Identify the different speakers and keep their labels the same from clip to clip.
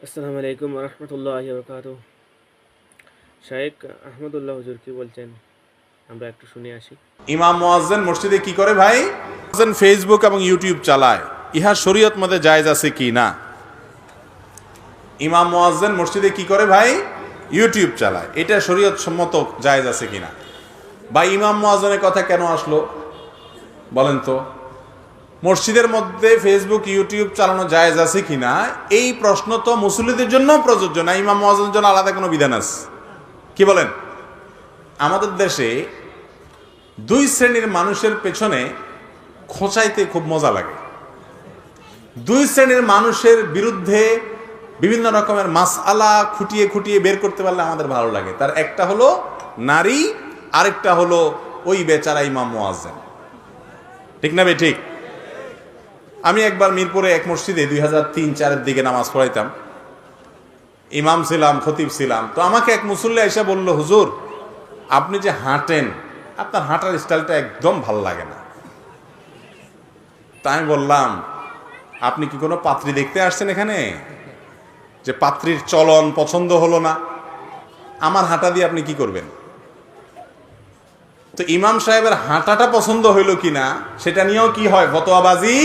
Speaker 1: আসসালামু আলাইকুম রহমতুল্লাহি ওয়া বারাকাতুহু। শায়েখ আহমদুল্লাহ হুজুর কি বলছেন আমরা একটু শুনে আসি।
Speaker 2: ইমাম মুয়াজ্জিন মসজিদে কি করে ভাই? মুয়াজ্জিন ফেসবুক এবং ইউটিউব চালায়, ইহা শরীয়ত মতে জায়েজ আছে কি না? ইমাম মুয়াজ্জিন মসজিদে কি করে ভাই? ইউটিউব চালায়, এটা শরীয়ত সম্মত জায়েজ আছে কিনা? বা ইমাম মুয়াজ্জিনের কথা কেন আসলো বলেন তো? মসজিদের মধ্যে ফেসবুক ইউটিউব চালানো জায়েজ আছে কিনা এই প্রশ্ন তো মুসল্লিদের জন্য প্রযোজ্য না, ইমাম মুয়াজ্জিনের জন্য আলাদা কোনো বিধান আছে কি বলেন? আমাদের দেশে দুই শ্রেণীর মানুষের পেছনে খোঁচাইতে খুব মজা লাগে। দুই শ্রেণীর মানুষের বিরুদ্ধে বিভিন্ন রকমের মাসআলা খুঁটিয়ে খুঁটিয়ে বের করতে পারলে আমাদের ভালো লাগে। তার একটা হলো নারী, আরেকটা হলো ওই বেচারা ইমাম মুয়াজ্জিন। ঠিক না বে ঠিক? আমি একবার মিরপুরে এক মসজিদে 2003-04 দিকে নামাজ পড়াইতাম, ইমাম ছিলাম, খতিব ছিলাম। তো আমাকে এক মুসল্লি এসে বলল, হুজুর আপনি যে হাঁটেন, আপনার হাঁটার স্টাইলটা একদম ভাল লাগে না। তাই আমি বললাম, আপনি কি কোনো পাত্রী দেখতে আসছেন এখানে যে পাত্রীর চলন পছন্দ হলো না? আমার হাঁটা দিয়ে আপনি কি করবেন? তো ইমাম সাহেবের হাঁটাটা পছন্দ হইল কিনা সেটা নিয়েও কি হয়, ফতোয়াবাজি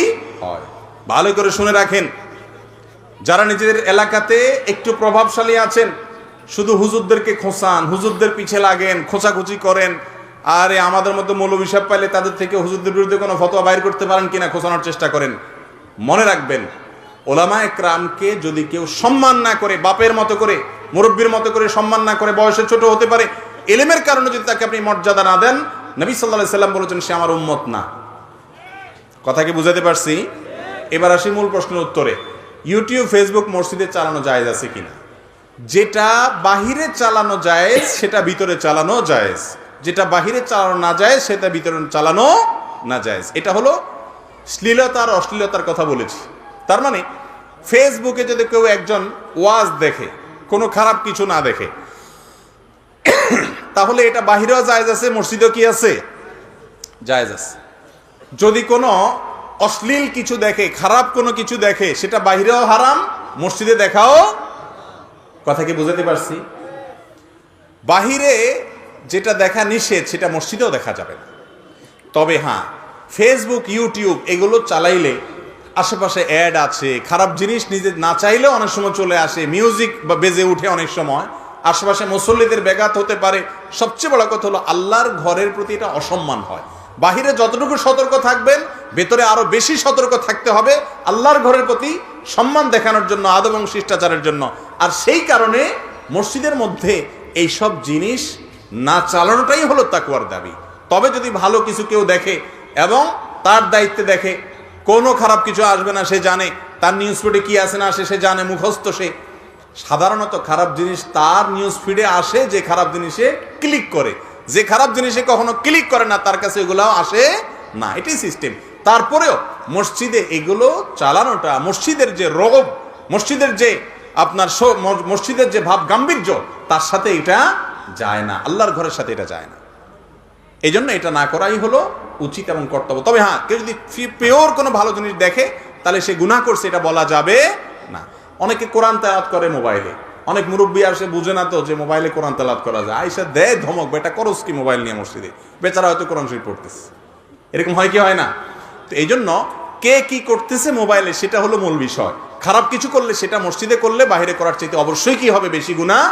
Speaker 2: হয়। ভালো করে শুনে রাখেন, যারা নিজেদের এলাকাতে একটু প্রভাবশালী আছেন, শুধু হুজুরদেরকে খোঁচান, হুজুরদের পিছে লাগেন, খোঁচাখুচি করেন। আরে আমাদের মধ্যে মৌলবী সাহেব পাইলে তাদের থেকে হুজুরদের বিরুদ্ধে কোনো ফতোয়া বাইর করতে পারেন কিনা খোঁচানোর চেষ্টা করেন। মনে রাখবেন, ওলামায়ে কেরামকে যদি কেউ সম্মান না করে, বাপের মতো করে, মুরব্বীর মতো করে সম্মান না করে, বয়সে ছোট হতে পারে, ইলমের কারণে যদি তাকে আপনি মর্যাদা না দেন, নবী সাল্লাল্লাহু আলাইহি সাল্লাম বলেছেন সে আমার উম্মত না। কথা কি বুঝাতে পারছি? এবার আসি মূল প্রশ্নের উত্তরে। ইউটিউব, ফেসবুক মসজিদে চালানো জায়েজ আছে কিনা? যেটা বাহিরে চালানো জায়েজ সেটা ভিতরে চালানো জায়েজ, যেটা বাহিরে চালানো না জায়েজ সেটা ভিতরে চালানো না জায়েজ। এটা হলো শ্লীলতা আর অশ্লীলতার কথা বলেছি। তার মানে ফেসবুকে যদি কেউ একজন ওয়াজ দেখে, কোনো খারাপ কিছু না দেখে, তাহলে এটা বাহিরেও জায়েজ আছে, মসজিদেও কি আছে? জায়েজ আছে। যদি কোনো অশ্লীল কিছু দেখে, খারাপ কোনো কিছু দেখে, সেটা বাহিরেও হারাম, মসজিদে দেখাও। কথা কি বুঝাতে পারছি? বাহিরে যেটা দেখা নিষেধ সেটা মসজিদেও দেখা যাবে না। তবে হ্যাঁ, ফেসবুক, ইউটিউব এগুলো চালাইলে আশেপাশে অ্যাড আছে, খারাপ জিনিস নিজে না চাইলেও অনেক সময় চলে আসে, মিউজিক বা বেজে উঠে, অনেক সময় আশেপাশে মুসল্লিদের ব্যাঘাত হতে পারে। সবচেয়ে বড় কথা হলো আল্লাহর ঘরের প্রতি এটা অসম্মান হয়। বাহিরে যতটুকু সতর্ক থাকবেন, ভেতরে আরো বেশি সতর্ক থাকতে হবে আল্লাহর ঘরের প্রতি সম্মান দেখানোর জন্য, আদব এবং শিষ্টাচারের জন্য। আর সেই কারণে মসজিদের মধ্যে এই সব জিনিস না চালানোটাই হলো তাকওয়ার দাবি। তবে যদি ভালো কিছু কেউ দেখে এবং তার দায়িত্বে দেখে, কোনো খারাপ কিছু আসবে না, সে জানে, তার নিউজ ফিডে কি আসে না আসে সে জানে, মুখস্থ সে। সাধারণত খারাপ জিনিস তার নিউজ ফিডে আসে যে খারাপ জিনিসে ক্লিক করে, যে খারাপ জিনিসে কখনো ক্লিক করে না তার কাছে এগুলো আসে না, এটাই সিস্টেম। তারপরেও মসজিদে এগুলো চালানোটা, মসজিদের যে রোগ, মসজিদের যে আপনার মসজিদের যে ভাব গাম্ভীর্য, তার সাথে এটা যায় না, আল্লাহর ঘরের সাথে এটা যায় না। এই জন্য এটা না করাই হলো উচিত এবং কর্তব্য। তবে হ্যাঁ, কেউ যদি পিওর কোনো ভালো জিনিস দেখে তাহলে সে গুনাহ করছে এটা বলা যাবে না। অনেকে কোরআন তেলাওয়াত করে মোবাইলে, অনেক মুরব্বী আসে বুঝে না তো যে মোবাইলে কোরআন তেলাওয়াত করা যায়, আইসা দেয় ধমক, বেটা করস কি মোবাইল নিয়ে মসজিদে? বেচারা হয়তো কোরআন শরীফ পড়তেছে। এরকম হয় কি হয় না? তো এই জন্য কে কি করতেছে মোবাইলে সেটা হলো মূল বিষয়। খারাপ কিছু করলে সেটা মসজিদে করলে বাহিরে করার চাইতে অবশ্যই কি হবে, বেশি গুনাহ।